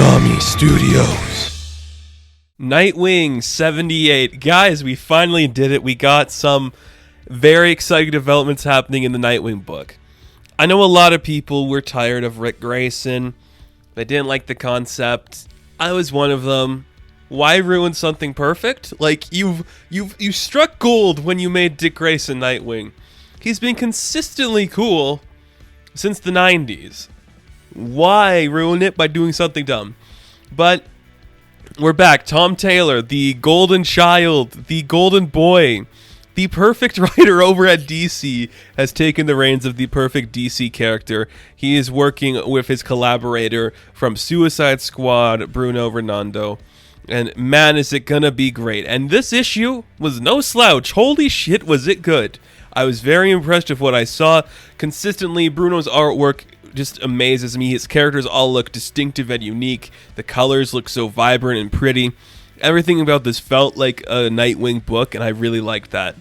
Konami Studios. Nightwing 78. Guys, we finally did it. We got some very exciting developments happening in the Nightwing book. I know a lot of people were tired of Rick Grayson. They didn't like the concept. I was one of them. Why ruin something perfect? Like, you struck gold when you made Dick Grayson Nightwing. He's been consistently cool since the 90s. Why ruin it by doing something dumb? But we're back. Tom Taylor, the golden child, the golden boy, the perfect writer over at DC, has taken the reins of the perfect DC character. He is working with his collaborator from Suicide Squad, Bruno Redondo. And man, is it gonna be great. And this issue was no slouch. Holy shit, was it good. I was very impressed with what I saw. Consistently, Bruno's artwork just amazes me. His characters all look distinctive and unique. The colors look so vibrant and pretty. Everything about this felt like a Nightwing book, and I really liked that.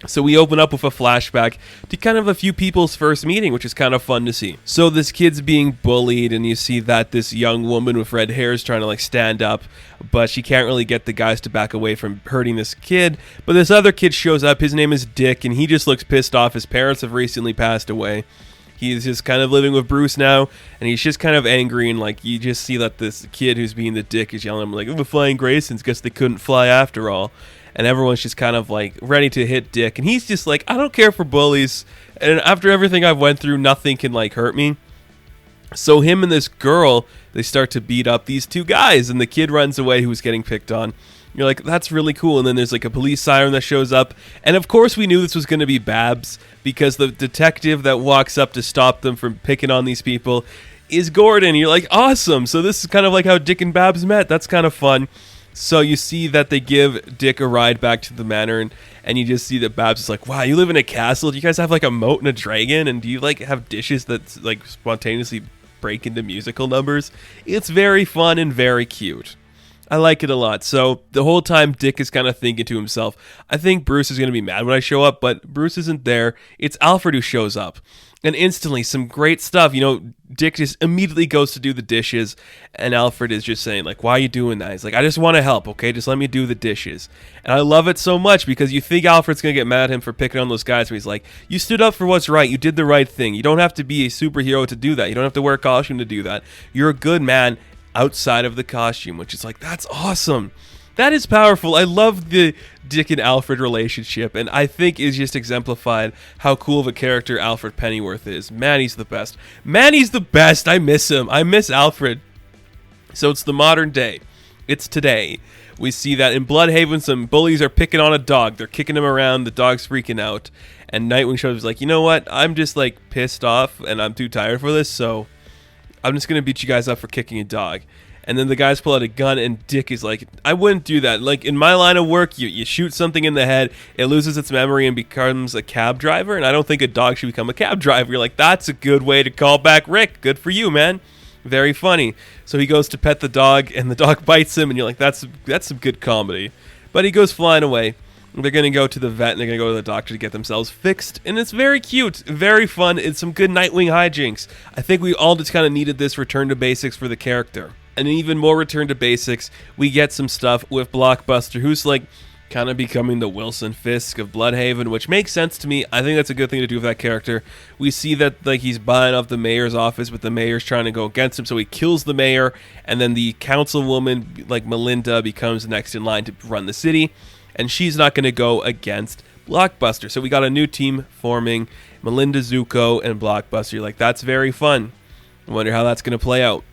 So we open up with a flashback to kind of a few people's first meeting, which is kind of fun to see. So this kid's being bullied, and you see that this young woman with red hair is trying to stand up, but she can't really get the guys to back away from hurting this kid. But this other kid shows up. His name is Dick, and he just looks pissed off. His parents have recently passed away. He's just kind of living with Bruce now, and he's just kind of angry, and you just see that this kid who's being the dick is yelling at him the flying Graysons, guess they couldn't fly after all. And everyone's just kind of ready to hit Dick, and he's just I don't care for bullies, and after everything I've went through, nothing can hurt me. So him and this girl, they start to beat up these two guys, and the kid runs away who's getting picked on. You're like, that's really cool. And then there's a police siren that shows up. And of course we knew this was going to be Babs, because the detective that walks up to stop them from picking on these people is Gordon. You're like, awesome. So this is kind of how Dick and Babs met. That's kind of fun. So you see that they give Dick a ride back to the manor, and you just see that Babs is like, wow, you live in a castle? Do you guys have a moat and a dragon? And do you have dishes that spontaneously break into musical numbers? It's very fun and very cute. I like it a lot. So the whole time Dick is kind of thinking to himself, I think Bruce is going to be mad when I show up, but Bruce isn't there. It's Alfred who shows up. And instantly, some great stuff. Dick just immediately goes to do the dishes, and Alfred is just saying, why are you doing that? He's like, I just want to help, okay? Just let me do the dishes. And I love it so much, because you think Alfred's going to get mad at him for picking on those guys, but he's like, you stood up for what's right. You did the right thing. You don't have to be a superhero to do that. You don't have to wear a costume to do that. You're a good man outside of the costume, which is that's awesome. That is powerful. I love the Dick and Alfred relationship, and I think is just exemplified how cool of a character Alfred Pennyworth is. Man, he's the best. Man, he's the best. I miss him. I miss Alfred. So it's the modern day. It's today. We see that in Bloodhaven, some bullies are picking on a dog. They're kicking him around. The dog's freaking out. And Nightwing shows up, you know what? I'm just pissed off, and I'm too tired for this, so I'm just going to beat you guys up for kicking a dog. And then the guys pull out a gun, and Dick is like, I wouldn't do that. In my line of work, you shoot something in the head, it loses its memory and becomes a cab driver, and I don't think a dog should become a cab driver. You're like, that's a good way to call back Rick. Good for you, man. Very funny. So he goes to pet the dog, and the dog bites him, and you're like, that's some good comedy. But he goes flying away. They're going to go to the vet, and they're going to go to the doctor to get themselves fixed. And it's very cute, very fun. It's some good Nightwing hijinks. I think we all just kind of needed this return to basics for the character. And even more return to basics, we get some stuff with Blockbuster, who's kind of becoming the Wilson Fisk of Bloodhaven, which makes sense to me. I think that's a good thing to do with that character. We see that he's buying off the mayor's office, but the mayor's trying to go against him, so he kills the mayor, and then the councilwoman, Melinda, becomes next in line to run the city, and she's not going to go against Blockbuster. So we got a new team forming, Melinda, Zuko, and Blockbuster. You're like, that's very fun. I wonder how that's going to play out.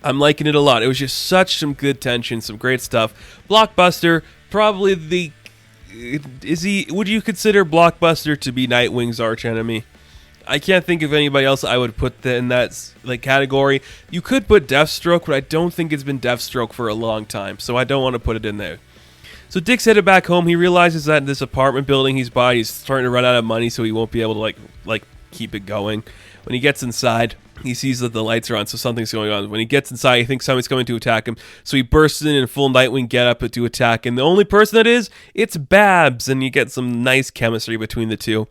I'm liking it a lot. It was just some good tension, some great stuff. Blockbuster, probably would you consider Blockbuster to be Nightwing's archenemy? I can't think of anybody else I would put in that category. You could put Deathstroke, but I don't think it's been Deathstroke for a long time, so I don't want to put it in there. So Dick's headed back home. He realizes that in this apartment building he's buying, he's starting to run out of money, so he won't be able to keep it going. When he gets inside, he sees that the lights are on, so something's going on. When he gets inside, he thinks somebody's coming to attack him, so he bursts in full Nightwing getup to attack, and the only person that is, it's Babs, and you get some nice chemistry between the two.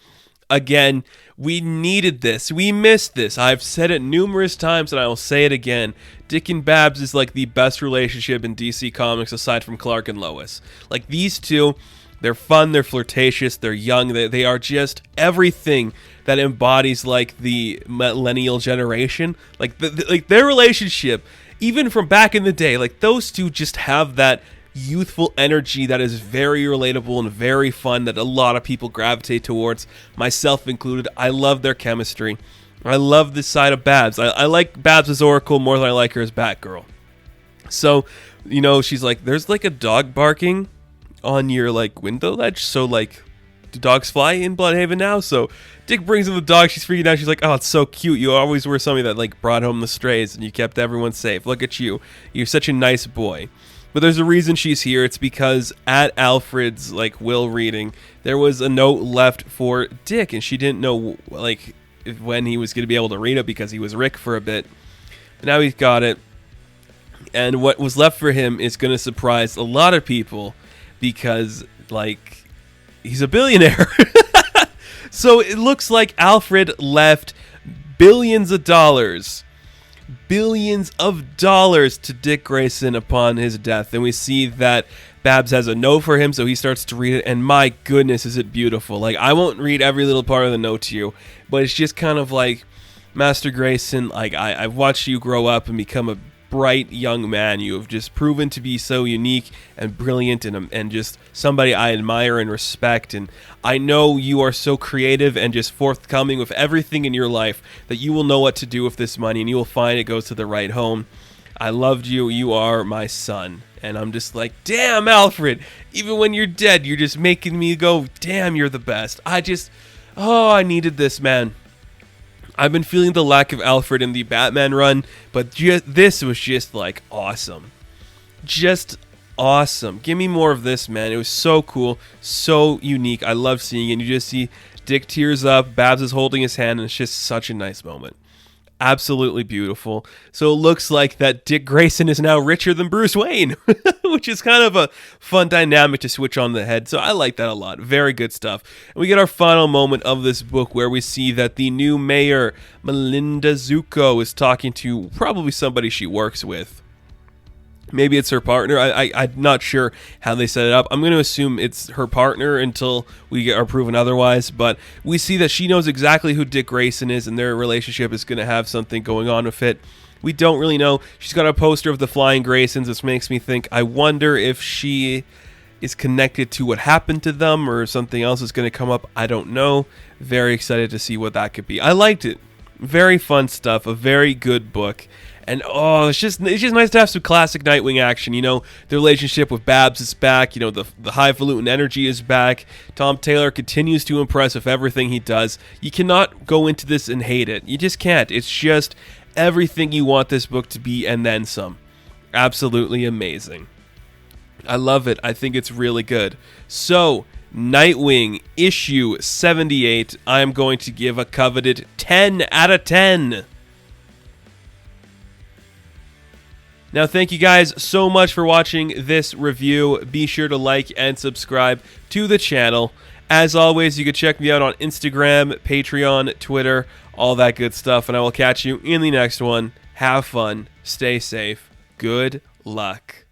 Again, we needed this. We missed this. I've said it numerous times and I will say it again. Dick and Babs is like the best relationship in DC Comics aside from Clark and Lois. Like, these two, they're fun, they're flirtatious, they're young, they are just everything that embodies like the millennial generation. Like, like their relationship, even from back in the day, like those two just have that youthful energy that is very relatable and very fun that a lot of people gravitate towards, myself included. I love their chemistry. I love this side of Babs. I like Babs as Oracle more than I like her as Batgirl. So, you know, she's like, there's like a dog barking on your like window ledge, so like, do dogs fly in Bloodhaven now? So Dick brings in the dog, she's freaking out, she's like, oh, it's so cute, you always were somebody that like brought home the strays and you kept everyone safe, look at you, you're such a nice boy. But there's a reason she's here. It's because at Alfred's like will reading, there was a note left for Dick, and she didn't know like when he was going to be able to read it because he was Rick for a bit. But now he's got it, and what was left for him is going to surprise a lot of people because like he's a billionaire. So it looks like Alfred left billions of dollars to Dick Grayson upon his death. And we see that Babs has a note for him, so he starts to read it, and my goodness, is it beautiful. Like, I won't read every little part of the note to you, but it's just kind of like, Master Grayson, like, I've watched you grow up and become a bright young man. You have just proven to be so unique and brilliant and just somebody I admire and respect. And I know you are so creative and just forthcoming with everything in your life that you will know what to do with this money and you will find it goes to the right home. I loved you. You are my son. And I'm just like, damn, Alfred, even when you're dead, you're just making me go, damn, you're the best. I needed this, man. I've been feeling the lack of Alfred in the Batman run, but this was just like awesome. Just awesome. Give me more of this, man. It was so cool, so unique. I love seeing it. And you just see Dick tears up, Babs is holding his hand, and it's just such a nice moment. Absolutely beautiful. So it looks like that Dick Grayson is now richer than Bruce Wayne, which is kind of a fun dynamic to switch on the head. So I like that a lot. Very good stuff. And we get our final moment of this book where we see that the new mayor, Melinda Zuko, is talking to probably somebody she works with. Maybe it's her partner. I'm not sure how they set it up. I'm going to assume it's her partner until we are proven otherwise. But we see that she knows exactly who Dick Grayson is, and their relationship is going to have something going on with it. We don't really know. She's got a poster of the Flying Graysons, which makes me think, I wonder if she is connected to what happened to them or something else is going to come up. I don't know. Very excited to see what that could be. I liked it. Very fun stuff. A very good book. And oh, it's just nice to have some classic Nightwing action. You know, the relationship with Babs is back. You know, the highfalutin energy is back. Tom Taylor continues to impress with everything he does. You cannot go into this and hate it. You just can't. It's just everything you want this book to be and then some. Absolutely amazing. I love it. I think it's really good. So, Nightwing issue 78. I am going to give a coveted 10 out of 10. Now, thank you guys so much for watching this review. Be sure to like and subscribe to the channel. As always, you can check me out on Instagram, Patreon, Twitter, all that good stuff. And I will catch you in the next one. Have fun. Stay safe. Good luck.